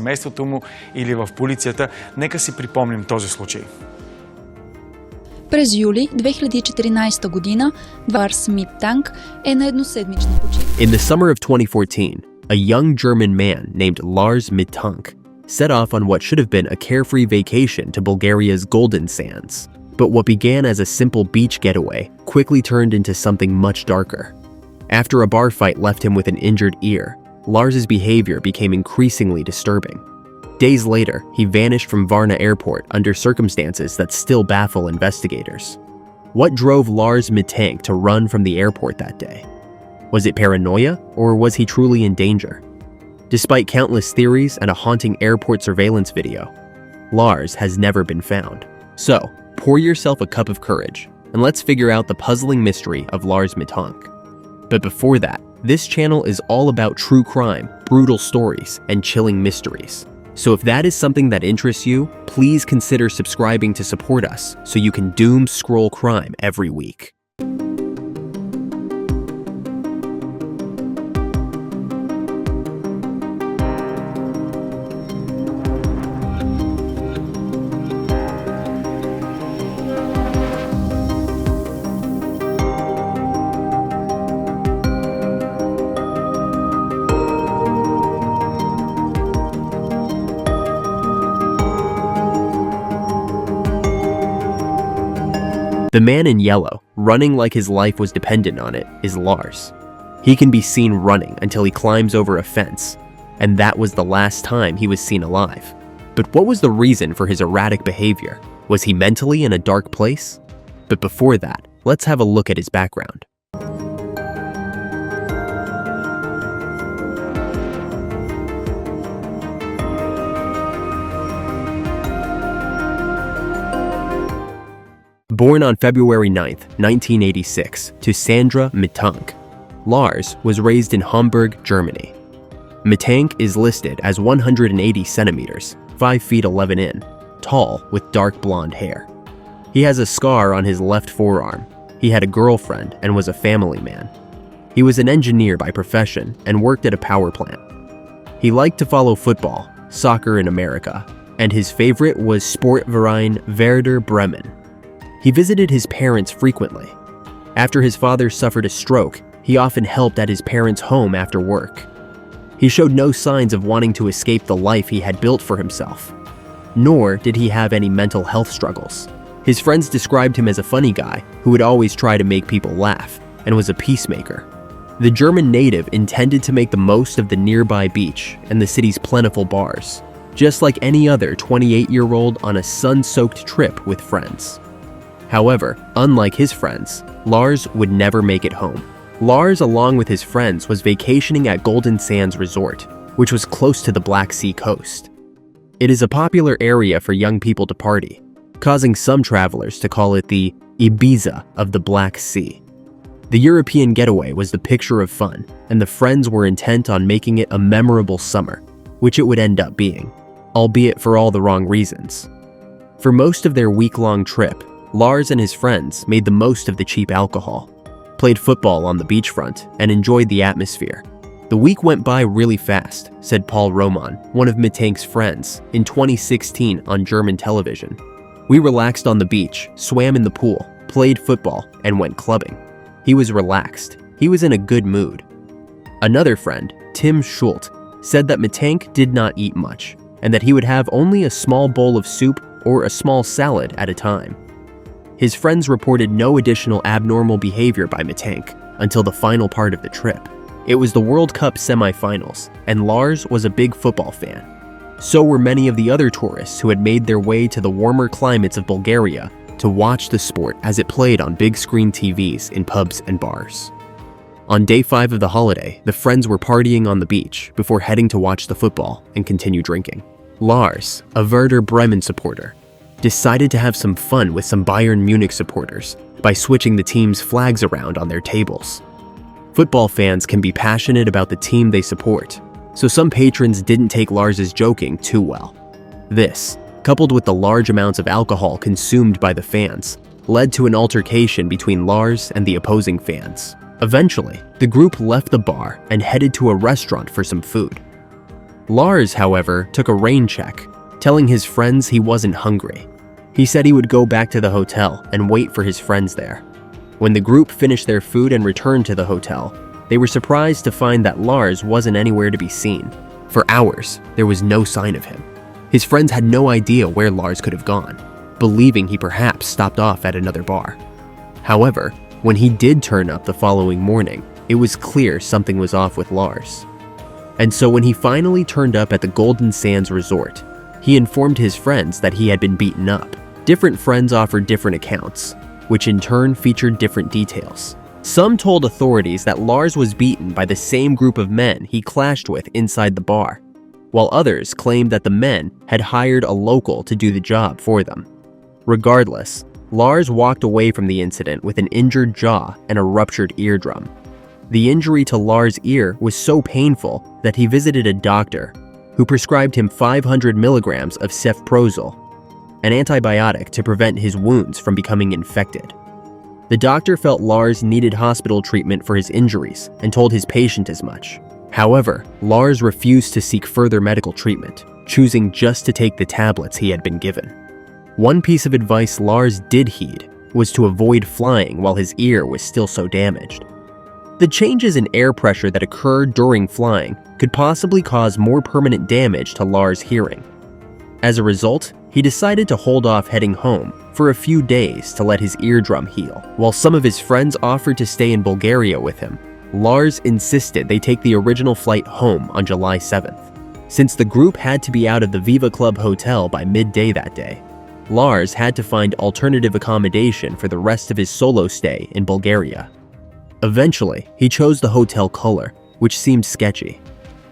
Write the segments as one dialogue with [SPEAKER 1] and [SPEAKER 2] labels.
[SPEAKER 1] семейството му или в полицията. Нека си припомним този случай.
[SPEAKER 2] През юли 2014 година Lars Mittank е на едноседмична почивка.
[SPEAKER 3] In the summer of 2014, a young German man named Lars Mittank set off on what should have been a carefree vacation to Bulgaria's Golden Sands. But what began as a simple beach getaway quickly turned into something much darker. After a bar fight left him with an injured ear, Lars's behavior became increasingly disturbing. Days later, he vanished from Varna airport under circumstances that still baffle investigators. What drove Lars Mittank to run from the airport that day? Was it paranoia, or was he truly in danger? Despite countless theories and a haunting airport surveillance video, Lars has never been found. So, pour yourself a cup of courage, and let's figure out the puzzling mystery of Lars Mittank. But before that, this channel is all about true crime, brutal stories, and chilling mysteries. So if that is something that interests you, please consider subscribing to support us so you can doom scroll crime every week. The man in yellow, running like his life was dependent on it, is Lars. He can be seen running until he climbs over a fence, and that was the last time he was seen alive. But what was the reason for his erratic behavior? Was he mentally in a dark place? But before that, let's have a look at his background. Born on February 9, 1986, to Sandra Mittank, Lars was raised in Hamburg, Germany. Mittank is listed as 180 centimeters, 5 feet 11 in, tall with dark blonde hair. He has a scar on his left forearm. He had a girlfriend and was a family man. He was an engineer by profession and worked at a power plant. He liked to follow football, soccer in America, and his favorite was Sportverein Werder Bremen. He visited his parents frequently. After his father suffered a stroke, he often helped at his parents' home after work. He showed no signs of wanting to escape the life he had built for himself. Nor did he have any mental health struggles. His friends described him as a funny guy who would always try to make people laugh and was a peacemaker. The German native intended to make the most of the nearby beach and the city's plentiful bars, just like any other 28-year-old on a sun-soaked trip with friends. However, unlike his friends, Lars would never make it home. Lars, along with his friends, was vacationing at Golden Sands Resort, which was close to the Black Sea coast. It is a popular area for young people to party, causing some travelers to call it the Ibiza of the Black Sea. The European getaway was the picture of fun, and the friends were intent on making it a memorable summer, which it would end up being, albeit for all the wrong reasons. For most of their week-long trip, Lars and his friends made the most of the cheap alcohol, played football on the beachfront, and enjoyed the atmosphere. The week went by really fast, said Paul Roman, one of Mittank's friends, in 2016 on German television. We relaxed on the beach, swam in the pool, played football, and went clubbing. He was relaxed. He was in a good mood. Another friend, Tim Schult, said that Mittank did not eat much, and that he would have only a small bowl of soup or a small salad at a time. His friends reported no additional abnormal behavior by Mittank until the final part of the trip. It was the World Cup semifinals, and Lars was a big football fan. So were many of the other tourists who had made their way to the warmer climates of Bulgaria to watch the sport as it played on big screen TVs in pubs and bars. On day 5 of the holiday, the friends were partying on the beach before heading to watch the football and continue drinking. Lars, a Werder Bremen supporter, decided to have some fun with some Bayern Munich supporters by switching the team's flags around on their tables. Football fans can be passionate about the team they support, so some patrons didn't take Lars's joking too well. This, coupled with the large amounts of alcohol consumed by the fans, led to an altercation between Lars and the opposing fans. Eventually, the group left the bar and headed to a restaurant for some food. Lars, however, took a rain check, telling his friends he wasn't hungry. He said he would go back to the hotel and wait for his friends there. When the group finished their food and returned to the hotel, they were surprised to find that Lars wasn't anywhere to be seen. For hours, there was no sign of him. His friends had no idea where Lars could have gone, believing he perhaps stopped off at another bar. However, when he did turn up the following morning, it was clear something was off with Lars. And so when he finally turned up at the Golden Sands Resort, he informed his friends that he had been beaten up. Different friends offered different accounts, which in turn featured different details. Some told authorities that Lars was beaten by the same group of men he clashed with inside the bar, while others claimed that the men had hired a local to do the job for them. Regardless, Lars walked away from the incident with an injured jaw and a ruptured eardrum. The injury to Lars' ear was so painful that he visited a doctor who prescribed him 500 milligrams of cefprozil, an antibiotic to prevent his wounds from becoming infected. The doctor felt Lars needed hospital treatment for his injuries and told his patient as much. However, Lars refused to seek further medical treatment, choosing just to take the tablets he had been given. One piece of advice Lars did heed was to avoid flying while his ear was still so damaged. The changes in air pressure that occurred during flying could possibly cause more permanent damage to Lars' hearing. As a result, he decided to hold off heading home for a few days to let his eardrum heal. While some of his friends offered to stay in Bulgaria with him, Lars insisted they take the original flight home on July 7th. Since the group had to be out of the Viva Club hotel by midday that day, Lars had to find alternative accommodation for the rest of his solo stay in Bulgaria. Eventually, he chose the hotel color, which seemed sketchy.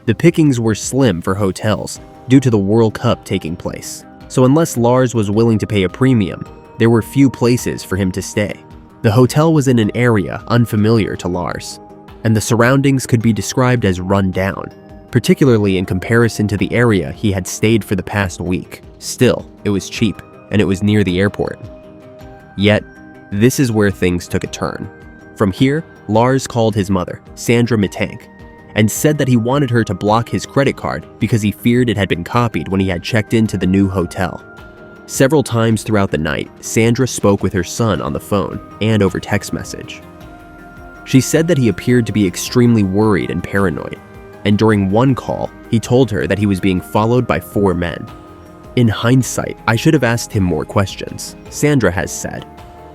[SPEAKER 3] The pickings were slim for hotels due to the World Cup taking place, so unless Lars was willing to pay a premium, there were few places for him to stay. The hotel was in an area unfamiliar to Lars, and the surroundings could be described as run down, particularly in comparison to the area he had stayed for the past week. Still, it was cheap, and it was near the airport. Yet, this is where things took a turn. From here, Lars called his mother, Sandra Mittank, and said that he wanted her to block his credit card because he feared it had been copied when he had checked into the new hotel. Several times throughout the night, Sandra spoke with her son on the phone and over text message. She said that he appeared to be extremely worried and paranoid, and during one call, he told her that he was being followed by 4 men. In hindsight, I should have asked him more questions, Sandra has said,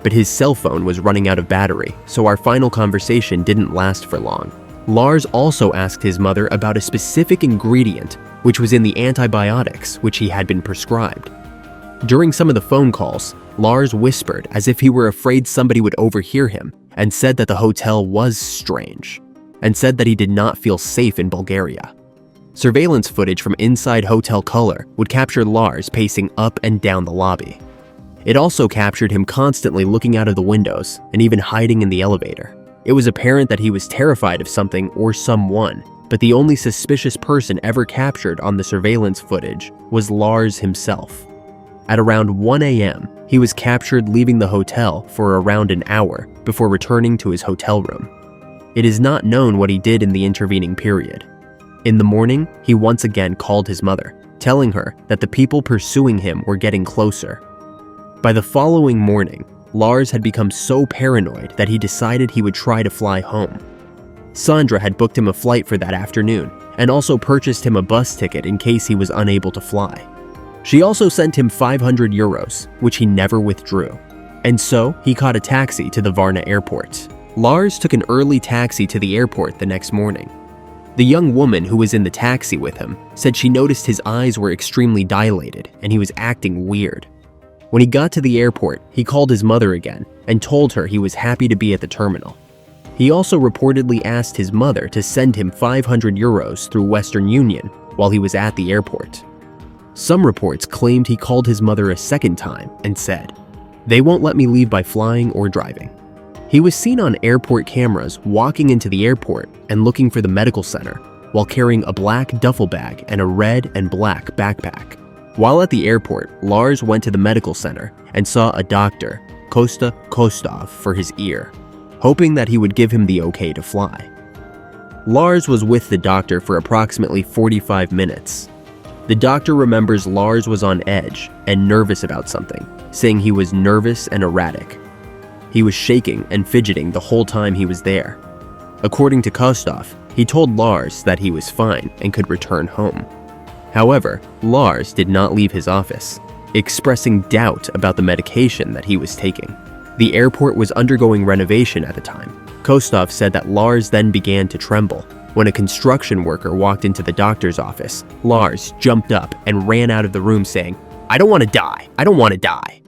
[SPEAKER 3] but his cell phone was running out of battery, so our final conversation didn't last for long. Lars also asked his mother about a specific ingredient which was in the antibiotics which he had been prescribed. During some of the phone calls, Lars whispered as if he were afraid somebody would overhear him and said that the hotel was strange, and said that he did not feel safe in Bulgaria. Surveillance footage from inside Hotel Color would capture Lars pacing up and down the lobby. It also captured him constantly looking out of the windows and even hiding in the elevator. It was apparent that he was terrified of something or someone, but the only suspicious person ever captured on the surveillance footage was Lars himself. At around 1 a.m., he was captured leaving the hotel for around an hour before returning to his hotel room. It is not known what he did in the intervening period. In the morning, he once again called his mother, telling her that the people pursuing him were getting closer. By the following morning, Lars had become so paranoid that he decided he would try to fly home. Sandra had booked him a flight for that afternoon and also purchased him a bus ticket in case he was unable to fly. She also sent him 500 euros, which he never withdrew. And so, he caught a taxi to the Varna airport. Lars took an early taxi to the airport the next morning. The young woman who was in the taxi with him said she noticed his eyes were extremely dilated and he was acting weird. When he got to the airport, he called his mother again and told her he was happy to be at the terminal. He also reportedly asked his mother to send him 500 euros through Western Union while he was at the airport. Some reports claimed he called his mother a second time and said, "They won't let me leave by flying or driving." He was seen on airport cameras walking into the airport and looking for the medical center while carrying a black duffel bag and a red and black backpack. While at the airport, Lars went to the medical center and saw a doctor, Kosta Kostov, for his ear, hoping that he would give him the okay to fly. Lars was with the doctor for approximately 45 minutes. The doctor remembers Lars was on edge and nervous about something, saying he was nervous and erratic. He was shaking and fidgeting the whole time he was there. According to Kostov, he told Lars that he was fine and could return home. However, Lars did not leave his office, expressing doubt about the medication that he was taking. The airport was undergoing renovation at the time. Kostov said that Lars then began to tremble. When a construction worker walked into the doctor's office, Lars jumped up and ran out of the room saying, "I don't want to die. I don't want to die."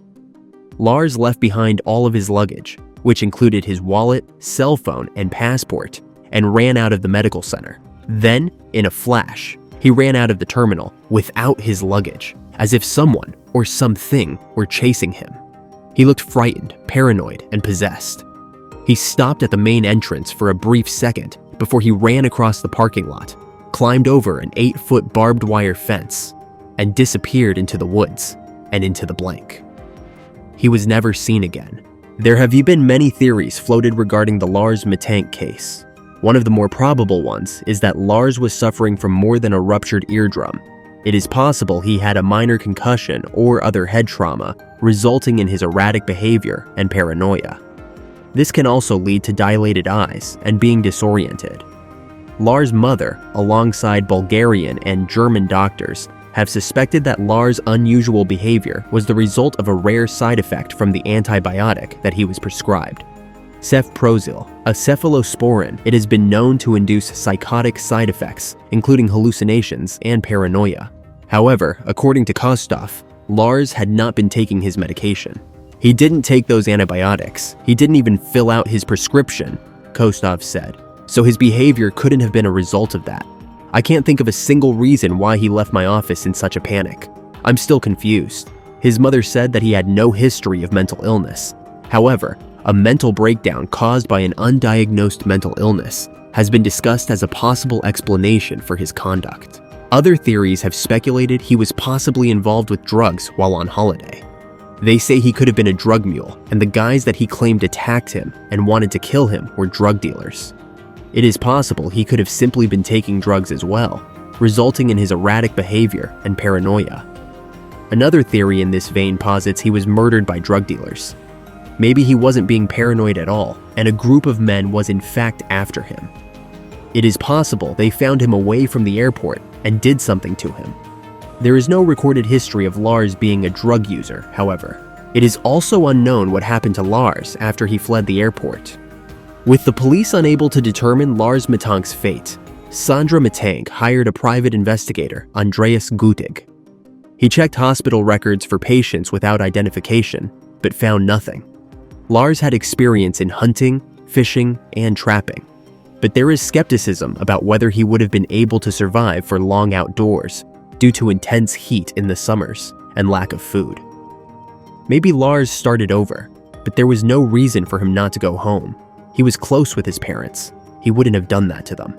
[SPEAKER 3] Lars left behind all of his luggage, which included his wallet, cell phone, and passport, and ran out of the medical center. Then, in a flash, he ran out of the terminal without his luggage, as if someone or something were chasing him. He looked frightened, paranoid, and possessed. He stopped at the main entrance for a brief second before he ran across the parking lot, climbed over an 8-foot barbed wire fence, and disappeared into the woods and into the blank. He was never seen again. There have been many theories floated regarding the Lars Mittank case. One of the more probable ones is that Lars was suffering from more than a ruptured eardrum. It is possible he had a minor concussion or other head trauma, resulting in his erratic behavior and paranoia. This can also lead to dilated eyes and being disoriented. Lars' mother, alongside Bulgarian and German doctors, have suspected that Lars' unusual behavior was the result of a rare side effect from the antibiotic that he was prescribed. Cefprozil, a cephalosporin, it has been known to induce psychotic side effects, including hallucinations and paranoia. However, according to Kostov, Lars had not been taking his medication. He didn't take those antibiotics. He didn't even fill out his prescription, Kostov said, so his behavior couldn't have been a result of that. I can't think of a single reason why he left my office in such a panic. I'm still confused. His mother said that he had no history of mental illness. However, a mental breakdown caused by an undiagnosed mental illness has been discussed as a possible explanation for his conduct. Other theories have speculated he was possibly involved with drugs while on holiday. They say he could have been a drug mule, and the guys that he claimed attacked him and wanted to kill him were drug dealers. It is possible he could have simply been taking drugs as well, resulting in his erratic behavior and paranoia. Another theory in this vein posits he was murdered by drug dealers. Maybe he wasn't being paranoid at all, and a group of men was in fact after him. It is possible they found him away from the airport and did something to him. There is no recorded history of Lars being a drug user, however. It is also unknown what happened to Lars after he fled the airport. With the police unable to determine Lars Mittank's fate, Sandra Mittank hired a private investigator, Andreas Gutig. He checked hospital records for patients without identification, but found nothing. Lars had experience in hunting, fishing, and trapping, but there is skepticism about whether he would have been able to survive for long outdoors due to intense heat in the summers and lack of food. Maybe Lars started over, but there was no reason for him not to go home. He was close with his parents. He wouldn't have done that to them.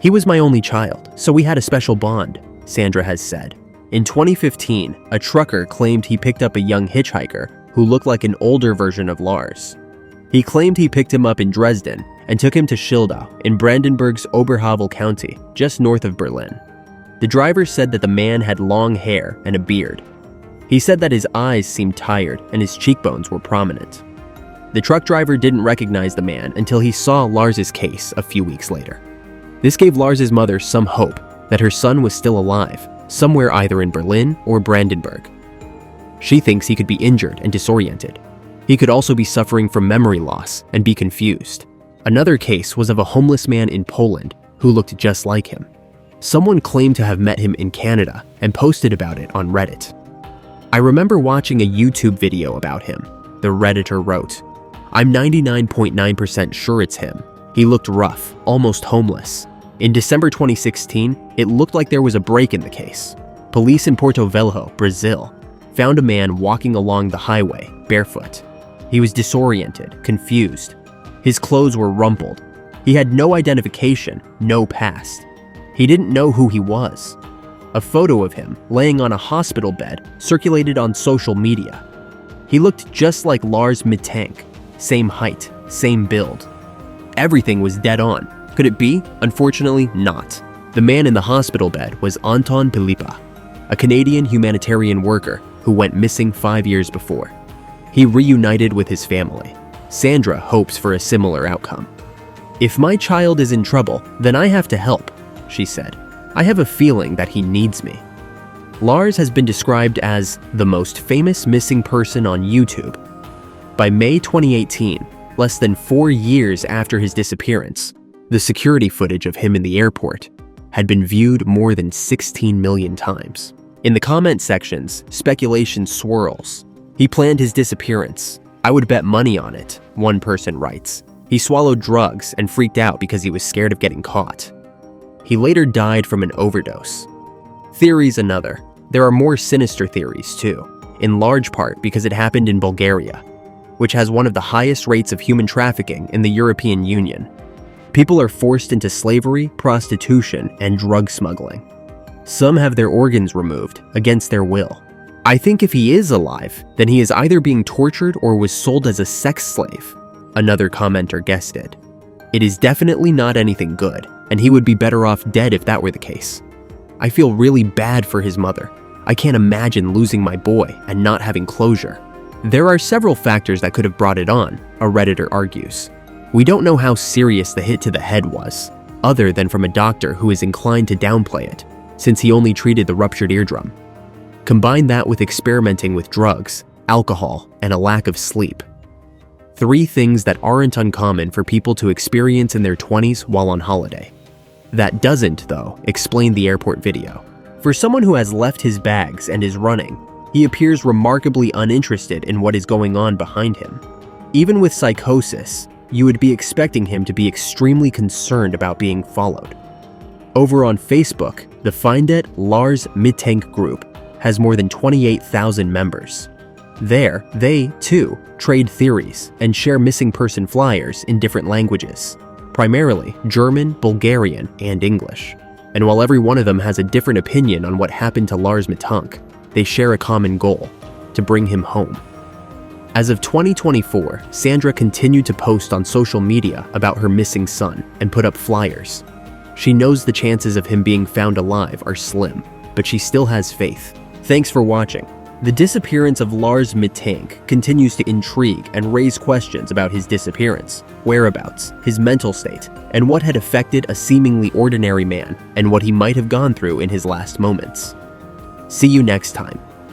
[SPEAKER 3] He was my only child, so we had a special bond, Sandra has said. In 2015, a trucker claimed he picked up a young hitchhiker who looked like an older version of Lars. He claimed he picked him up in Dresden and took him to Schildau in Brandenburg's Oberhavel County, just north of Berlin. The driver said that the man had long hair and a beard. He said that his eyes seemed tired and his cheekbones were prominent. The truck driver didn't recognize the man until he saw Lars's case a few weeks later. This gave Lars's mother some hope that her son was still alive, somewhere either in Berlin or Brandenburg. She thinks he could be injured and disoriented. He could also be suffering from memory loss and be confused. Another case was of a homeless man in Poland who looked just like him. Someone claimed to have met him in Canada and posted about it on Reddit. I remember watching a YouTube video about him. The Redditor wrote, "I'm 99.9% sure it's him. He looked rough, almost homeless. In December 2016, it looked like there was a break in the case. Police in Porto Velho, Brazil, found a man walking along the highway, barefoot. He was disoriented, confused. His clothes were rumpled. He had no identification, no past. He didn't know who he was. A photo of him laying on a hospital bed circulated on social media. He looked just like Lars Mittank, same height, same build. Everything was dead on. Could it be? Unfortunately, not. The man in the hospital bed was Anton Pilipa, a Canadian humanitarian worker who went missing 5 years before. He reunited with his family. Sandra hopes for a similar outcome. "If my child is in trouble, then I have to help," she said. "I have a feeling that he needs me." Lars has been described as the most famous missing person on YouTube. By May 2018, less than 4 years after his disappearance, the security footage of him in the airport had been viewed more than 16 million times. In the comment sections, speculation swirls. "He planned his disappearance. I would bet money on it," one person writes. "He swallowed drugs and freaked out because he was scared of getting caught. He later died from an overdose." Theories another. There are more sinister theories too, in large part because it happened in Bulgaria, which has one of the highest rates of human trafficking in the European Union. People are forced into slavery, prostitution, and drug smuggling. Some have their organs removed against their will. "I think if he is alive, then he is either being tortured or was sold as a sex slave," another commenter guessed it. "It is definitely not anything good, and he would be better off dead if that were the case. I feel really bad for his mother. I can't imagine losing my boy and not having closure." There are several factors that could have brought it on, a Redditor argues. We don't know how serious the hit to the head was, other than from a doctor who is inclined to downplay it, since he only treated the ruptured eardrum. Combine that with experimenting with drugs, alcohol, and a lack of sleep. 3 things that aren't uncommon for people to experience in their 20s while on holiday. That doesn't, though, explain the airport video. For someone who has left his bags and is running, he appears remarkably uninterested in what is going on behind him. Even with psychosis, you would be expecting him to be extremely concerned about being followed. Over on Facebook, the Find It Lars Mittank group has more than 28,000 members. There, they, too, trade theories and share missing person flyers in different languages, primarily German, Bulgarian, and English. And while every one of them has a different opinion on what happened to Lars Mittank, they share a common goal: to bring him home. As of 2024, Sandra continued to post on social media about her missing son and put up flyers. She knows the chances of him being found alive are slim, but she still has faith. Thanks for watching. The disappearance of Lars Mittank continues to intrigue and raise questions about his disappearance, whereabouts, his mental state, and what had affected a seemingly ordinary man and what he might have gone through in his last moments. See you next time.